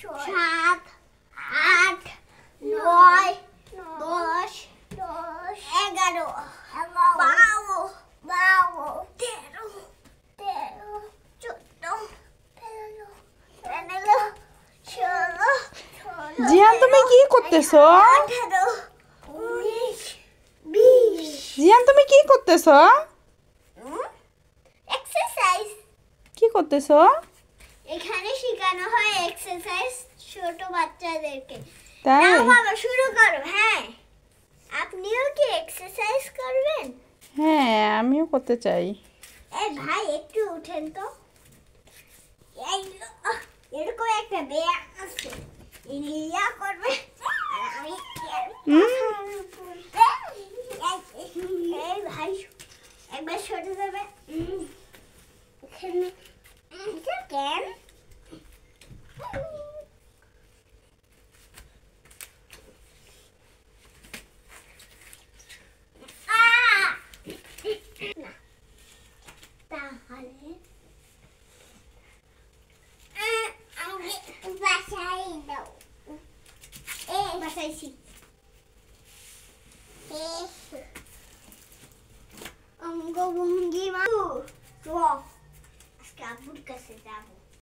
সাত, আট, নয়, 10, 11, 12, 13, 14, 15, 16, জিয়ান তুমি কি করতেছো? 18, 19, 20 জিয়ান তুমি কি করতেছো? এক্সারসাইজ কি করতেছো? এখানে শেখানো হয় এক্সারসাইজ ছোট বাচ্চাদেরকে। তাই? নাও বাবা শুরু করো। হ্যাঁ, আপনিও কি এক্সারসাইজ করবেন? হ্যাঁ, আমিও করতে চাই। এই ভাই একটু উঠেন তো। এই এরকম একটা ব্যায়াম আছে, ইয়া করবে আর আমি এই ভাই একবার সরে যাবে। এখানে কেন তাহলে আমি বাসায় দাও। এই বাসাইছি।